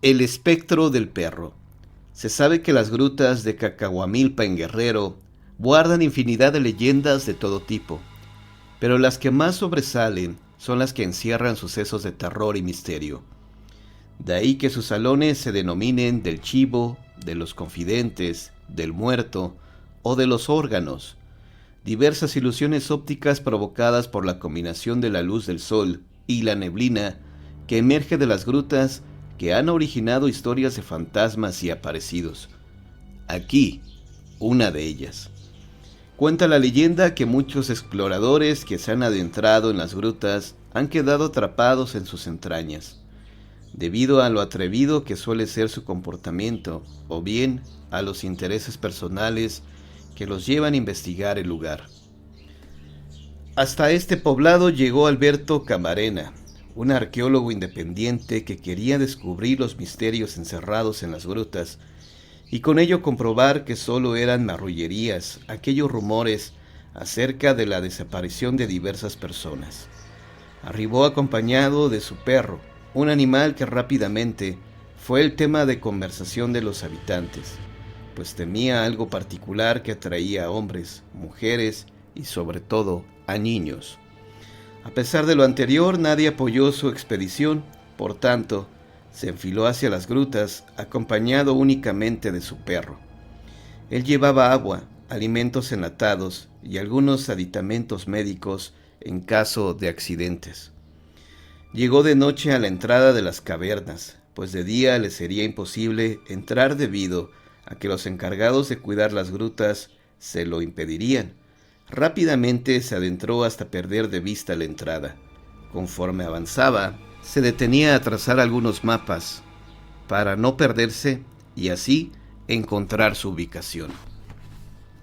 El espectro del perro. Se sabe que las grutas de Cacahuamilpa en Guerrero guardan infinidad de leyendas de todo tipo, pero las que más sobresalen son las que encierran sucesos de terror y misterio. De ahí que sus salones se denominen del chivo, de los confidentes, del muerto o de los órganos. Diversas ilusiones ópticas provocadas por la combinación de la luz del sol y la neblina que emerge de las grutas que han originado historias de fantasmas y aparecidos. Aquí, una de ellas. Cuenta la leyenda que muchos exploradores que se han adentrado en las grutas han quedado atrapados en sus entrañas, debido a lo atrevido que suele ser su comportamiento, o bien a los intereses personales que los llevan a investigar el lugar. Hasta este poblado llegó Alberto Camarena, un arqueólogo independiente que quería descubrir los misterios encerrados en las grutas y con ello comprobar que solo eran marrullerías aquellos rumores acerca de la desaparición de diversas personas. Arribó acompañado de su perro, un animal que rápidamente fue el tema de conversación de los habitantes, pues temía algo particular que atraía a hombres, mujeres y sobre todo a niños. A pesar de lo anterior, nadie apoyó su expedición, por tanto, se enfiló hacia las grutas acompañado únicamente de su perro. Él llevaba agua, alimentos enlatados y algunos aditamentos médicos en caso de accidentes. Llegó de noche a la entrada de las cavernas, pues de día le sería imposible entrar debido a que los encargados de cuidar las grutas se lo impedirían. Rápidamente se adentró hasta perder de vista la entrada. Conforme avanzaba, se detenía a trazar algunos mapas para no perderse y así encontrar su ubicación.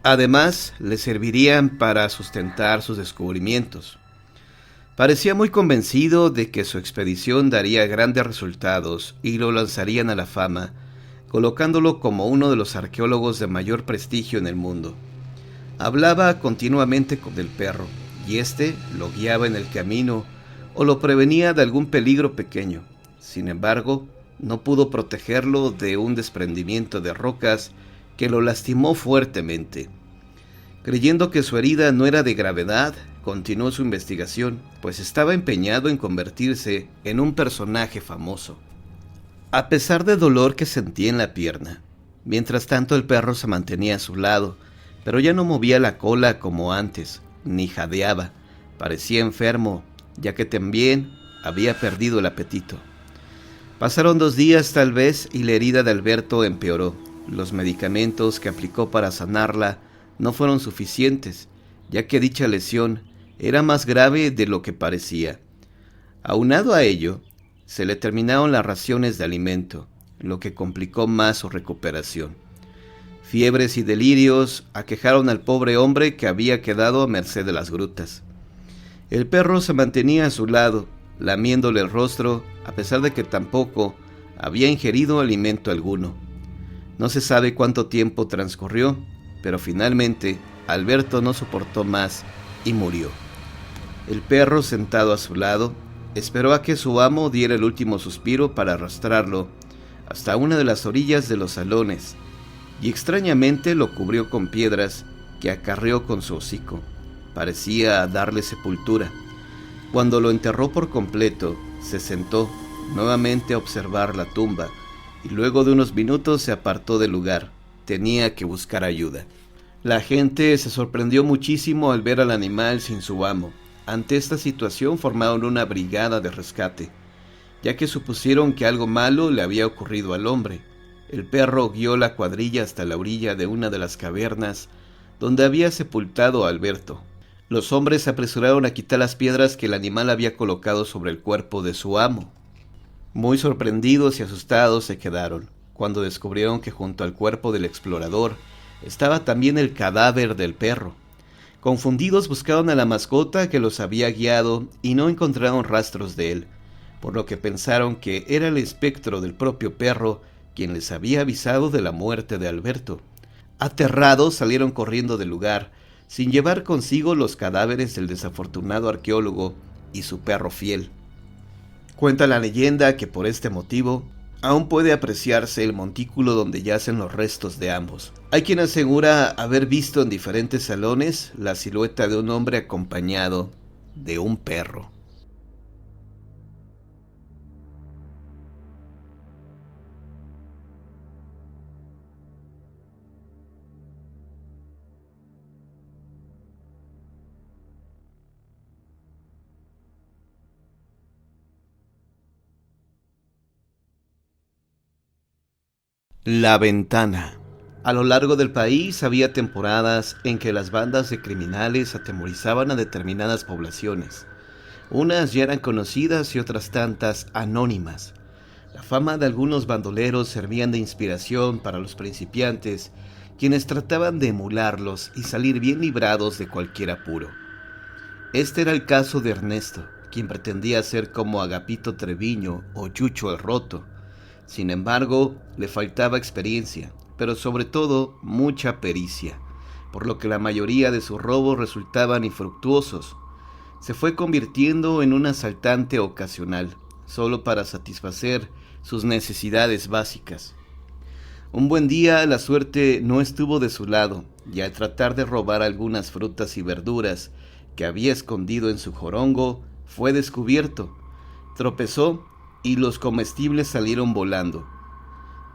Además, le servirían para sustentar sus descubrimientos. Parecía muy convencido de que su expedición daría grandes resultados y lo lanzarían a la fama, colocándolo como uno de los arqueólogos de mayor prestigio en el mundo. Hablaba continuamente con el perro, y éste lo guiaba en el camino o lo prevenía de algún peligro pequeño. Sin embargo, no pudo protegerlo de un desprendimiento de rocas que lo lastimó fuertemente. Creyendo que su herida no era de gravedad, continuó su investigación, pues estaba empeñado en convertirse en un personaje famoso. A pesar del dolor que sentía en la pierna, mientras tanto el perro se mantenía a su lado, pero ya no movía la cola como antes, ni jadeaba. Parecía enfermo, ya que también había perdido el apetito. Pasaron 2 días tal vez y la herida de Alberto empeoró. Los medicamentos que aplicó para sanarla no fueron suficientes, ya que dicha lesión era más grave de lo que parecía. Aunado a ello, se le terminaron las raciones de alimento, lo que complicó más su recuperación. Fiebres y delirios aquejaron al pobre hombre que había quedado a merced de las grutas. El perro se mantenía a su lado, lamiéndole el rostro, a pesar de que tampoco había ingerido alimento alguno. No se sabe cuánto tiempo transcurrió, pero finalmente Alberto no soportó más y murió. El perro, sentado a su lado, esperó a que su amo diera el último suspiro para arrastrarlo hasta una de las orillas de los salones, y extrañamente lo cubrió con piedras que acarreó con su hocico. Parecía darle sepultura. Cuando lo enterró por completo, se sentó nuevamente a observar la tumba, y luego de unos minutos se apartó del lugar. Tenía que buscar ayuda. La gente se sorprendió muchísimo al ver al animal sin su amo. Ante esta situación formaron una brigada de rescate, ya que supusieron que algo malo le había ocurrido al hombre. El perro guió la cuadrilla hasta la orilla de una de las cavernas donde había sepultado a Alberto. Los hombres se apresuraron a quitar las piedras que el animal había colocado sobre el cuerpo de su amo. Muy sorprendidos y asustados se quedaron, cuando descubrieron que junto al cuerpo del explorador estaba también el cadáver del perro. Confundidos buscaron a la mascota que los había guiado y no encontraron rastros de él, por lo que pensaron que era el espectro del propio perro quien les había avisado de la muerte de Alberto. Aterrados salieron corriendo del lugar, sin llevar consigo los cadáveres del desafortunado arqueólogo y su perro fiel. Cuenta la leyenda que por este motivo, Aún puede apreciarse el montículo donde yacen los restos de ambos. Hay quien asegura haber visto en diferentes salones la silueta de un hombre acompañado de un perro. La ventana. A lo largo del país había temporadas en que las bandas de criminales atemorizaban a determinadas poblaciones. Unas ya eran conocidas y otras tantas anónimas. La fama de algunos bandoleros servían de inspiración para los principiantes, quienes trataban de emularlos y salir bien librados de cualquier apuro. Este era el caso de Ernesto, quien pretendía ser como Agapito Treviño o Chucho el Roto. Sin embargo, le faltaba experiencia, pero sobre todo mucha pericia, por lo que la mayoría de sus robos resultaban infructuosos. Se fue convirtiendo en un asaltante ocasional, solo para satisfacer sus necesidades básicas. Un buen día la suerte no estuvo de su lado, y al tratar de robar algunas frutas y verduras que había escondido en su jorongo, fue descubierto. Tropezó y los comestibles salieron volando.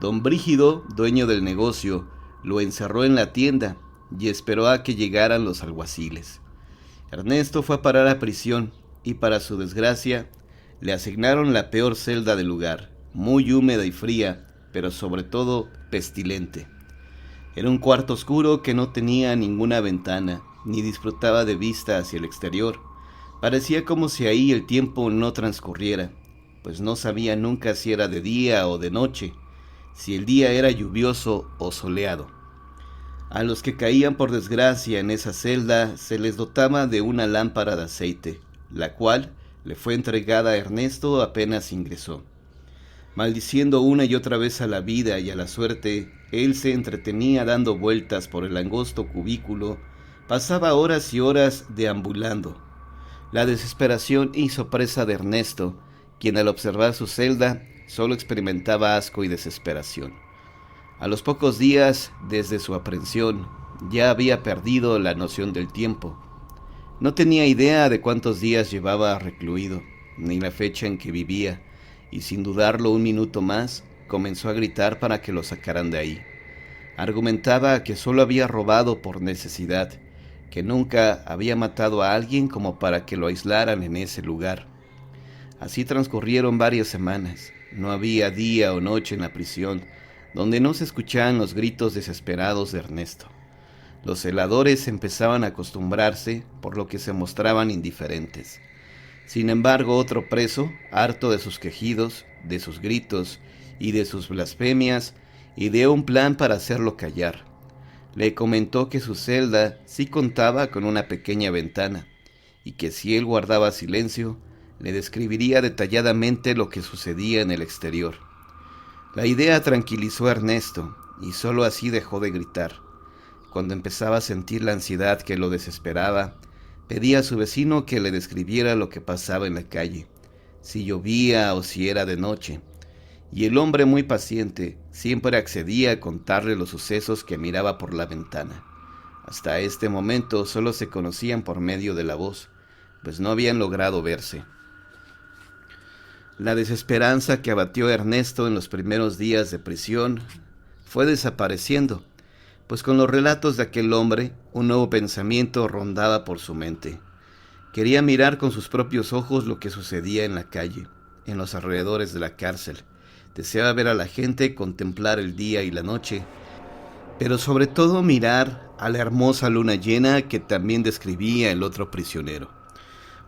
Don Brígido, dueño del negocio, lo encerró en la tienda y esperó a que llegaran los alguaciles. Ernesto fue a parar a prisión y, para su desgracia, le asignaron la peor celda del lugar, muy húmeda y fría, pero sobre todo pestilente. Era un cuarto oscuro que no tenía ninguna ventana, ni disfrutaba de vista hacia el exterior. Parecía como si ahí el tiempo no transcurriera, pues no sabía nunca si era de día o de noche, si el día era lluvioso o soleado. A los que caían por desgracia en esa celda se les dotaba de una lámpara de aceite, la cual le fue entregada a Ernesto apenas ingresó. Maldiciendo una y otra vez a la vida y a la suerte, él se entretenía dando vueltas por el angosto cubículo, pasaba horas y horas deambulando. La desesperación hizo presa de Ernesto, quien al observar su celda solo experimentaba asco y desesperación. A los pocos días desde su aprehensión, ya había perdido la noción del tiempo. No tenía idea de cuántos días llevaba recluido, ni la fecha en que vivía, y sin dudarlo un minuto más, comenzó a gritar para que lo sacaran de ahí. Argumentaba que solo había robado por necesidad, que nunca había matado a alguien como para que lo aislaran en ese lugar. Así transcurrieron varias semanas. No había día o noche en la prisión donde no se escuchaban los gritos desesperados de Ernesto. Los celadores empezaban a acostumbrarse, por lo que se mostraban indiferentes. Sin embargo, otro preso, harto de sus quejidos, de sus gritos y de sus blasfemias, ideó un plan para hacerlo callar. Le comentó que su celda sí contaba con una pequeña ventana, y que si él guardaba silencio, le describiría detalladamente lo que sucedía en el exterior. La idea tranquilizó a Ernesto, y sólo así dejó de gritar. Cuando empezaba a sentir la ansiedad que lo desesperaba, pedía a su vecino que le describiera lo que pasaba en la calle, si llovía o si era de noche, y el hombre, muy paciente, siempre accedía a contarle los sucesos que miraba por la ventana. Hasta este momento solo se conocían por medio de la voz, pues no habían logrado verse. La desesperanza que abatió a Ernesto en los primeros días de prisión fue desapareciendo, pues con los relatos de aquel hombre, un nuevo pensamiento rondaba por su mente. Quería mirar con sus propios ojos lo que sucedía en la calle, en los alrededores de la cárcel. Deseaba ver a la gente, contemplar el día y la noche, pero sobre todo mirar a la hermosa luna llena que también describía el otro prisionero.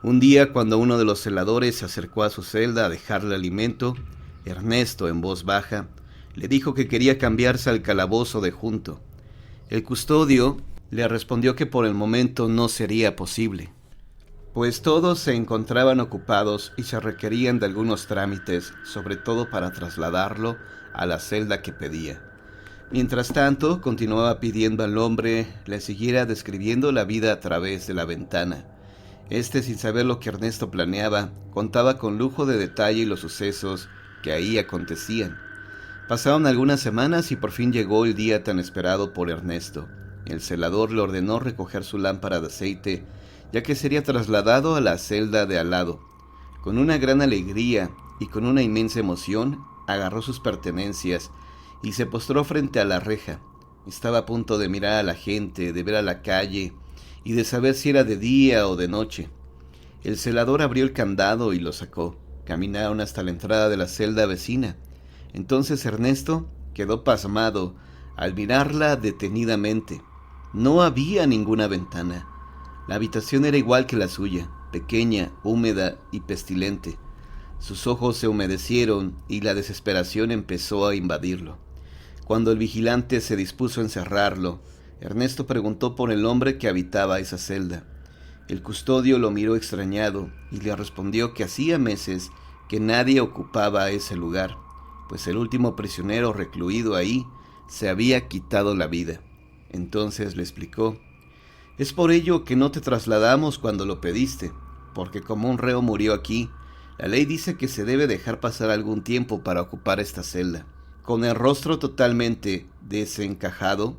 Un día, cuando uno de los celadores se acercó a su celda a dejarle alimento, Ernesto, en voz baja, le dijo que quería cambiarse al calabozo de junto. El custodio le respondió que por el momento no sería posible, pues todos se encontraban ocupados y se requerían de algunos trámites, sobre todo para trasladarlo a la celda que pedía. Mientras tanto, continuaba pidiendo al hombre le siguiera describiendo la vida a través de la ventana. Sin saber lo que Ernesto planeaba, contaba con lujo de detalle los sucesos que ahí acontecían. Pasaron algunas semanas y por fin llegó el día tan esperado por Ernesto. El celador le ordenó recoger su lámpara de aceite, ya que sería trasladado a la celda de al lado. Con una gran alegría y con una inmensa emoción, agarró sus pertenencias y se postró frente a la reja. Estaba a punto de mirar a la gente, de ver a la calle y de saber si era de día o de noche. El celador abrió el candado y lo sacó. Caminaron hasta la entrada de la celda vecina. Entonces Ernesto quedó pasmado al mirarla detenidamente. No había ninguna ventana. La habitación era igual que la suya, pequeña, húmeda y pestilente. Sus ojos se humedecieron y la desesperación empezó a invadirlo. Cuando el vigilante se dispuso a encerrarlo, Ernesto preguntó por el hombre que habitaba esa celda. El custodio lo miró extrañado y le respondió que hacía meses que nadie ocupaba ese lugar, pues el último prisionero recluido ahí se había quitado la vida. Entonces le explicó: «Es por ello que no te trasladamos cuando lo pediste, porque como un reo murió aquí, la ley dice que se debe dejar pasar algún tiempo para ocupar esta celda». Con el rostro totalmente desencajado,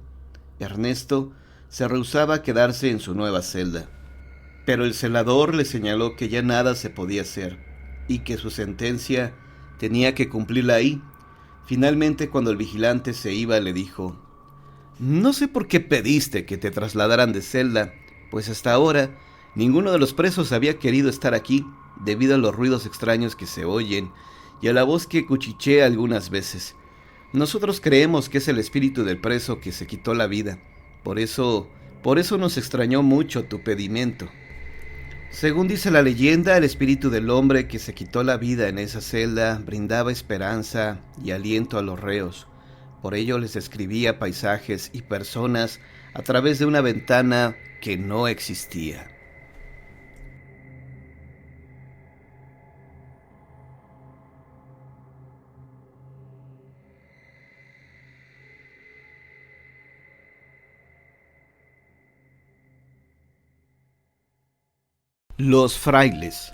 Ernesto se rehusaba a quedarse en su nueva celda. Pero el celador le señaló que ya nada se podía hacer y que su sentencia tenía que cumplirla ahí. Finalmente, cuando el vigilante se iba, le dijo: «No sé por qué pediste que te trasladaran de celda, pues hasta ahora ninguno de los presos había querido estar aquí debido a los ruidos extraños que se oyen y a la voz que cuchichea algunas veces. Nosotros creemos que es el espíritu del preso que se quitó la vida. Por eso nos extrañó mucho tu pedimento». Según dice la leyenda, el espíritu del hombre que se quitó la vida en esa celda brindaba esperanza y aliento a los reos. Por ello les describía paisajes y personas a través de una ventana que no existía. Los frailes.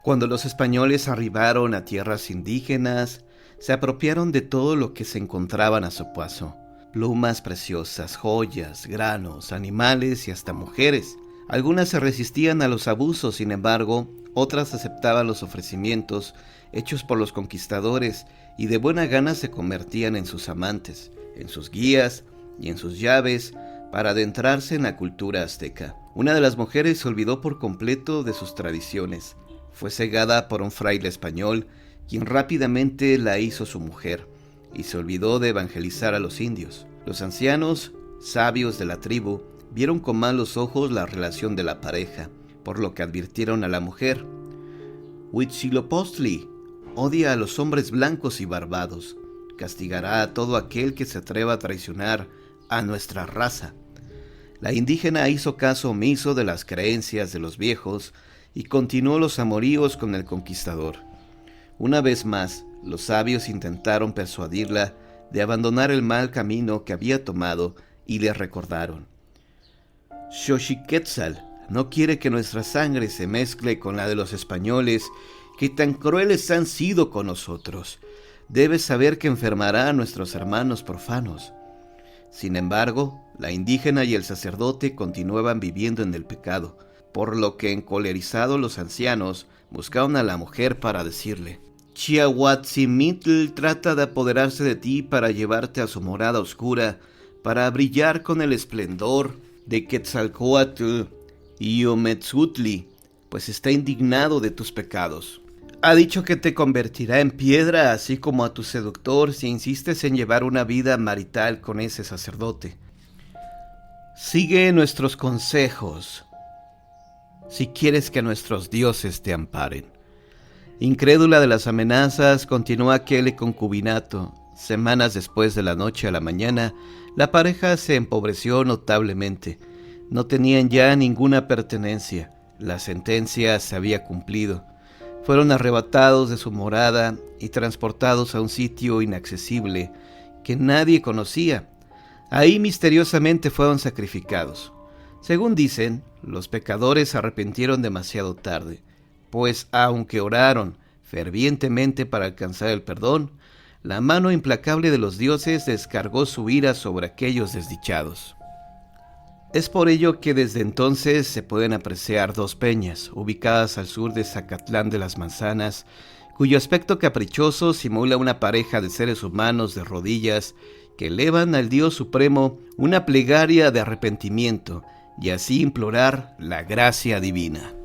Cuando los españoles arribaron a tierras indígenas, se apropiaron de todo lo que se encontraban a su paso: plumas preciosas, joyas, granos, animales y hasta mujeres. Algunas se resistían a los abusos, sin embargo, otras aceptaban los ofrecimientos hechos por los conquistadores y de buena gana se convertían en sus amantes, en sus guías y en sus llaves para adentrarse en la cultura azteca. Una de las mujeres se olvidó por completo de sus tradiciones. Fue cegada por un fraile español, quien rápidamente la hizo su mujer, y se olvidó de evangelizar a los indios. Los ancianos, sabios de la tribu, vieron con malos ojos la relación de la pareja, por lo que advirtieron a la mujer: «Huitzilopochtli odia a los hombres blancos y barbados. Castigará a todo aquel que se atreva a traicionar a nuestra raza». La indígena hizo caso omiso de las creencias de los viejos y continuó los amoríos con el conquistador. Una vez más, los sabios intentaron persuadirla de abandonar el mal camino que había tomado y le recordaron: «Xochiquetzal no quiere que nuestra sangre se mezcle con la de los españoles, que tan crueles han sido con nosotros. Debes saber que enfermará a nuestros hermanos profanos». Sin embargo, la indígena y el sacerdote continuaban viviendo en el pecado, por lo que encolerizados los ancianos buscaron a la mujer para decirle: «Chiahuatzimitl trata de apoderarse de ti para llevarte a su morada oscura, para brillar con el esplendor de Quetzalcóatl y Ometzutli, pues está indignado de tus pecados. Ha dicho que te convertirá en piedra, así como a tu seductor, si insistes en llevar una vida marital con ese sacerdote. Sigue nuestros consejos si quieres que nuestros dioses te amparen». Incrédula de las amenazas, continuó aquel concubinato. Semanas después, de la noche a la mañana, la pareja se empobreció notablemente. No tenían ya ninguna pertenencia. La sentencia se había cumplido. Fueron arrebatados de su morada y transportados a un sitio inaccesible que nadie conocía. Ahí misteriosamente fueron sacrificados. Según dicen, los pecadores se arrepintieron demasiado tarde, pues aunque oraron, fervientemente para alcanzar el perdón, la mano implacable de los dioses descargó su ira sobre aquellos desdichados. Es por ello que desde entonces se pueden apreciar dos peñas, ubicadas al sur de Zacatlán de las Manzanas, cuyo aspecto caprichoso simula una pareja de seres humanos de rodillas que elevan al Dios Supremo una plegaria de arrepentimiento y así implorar la gracia divina.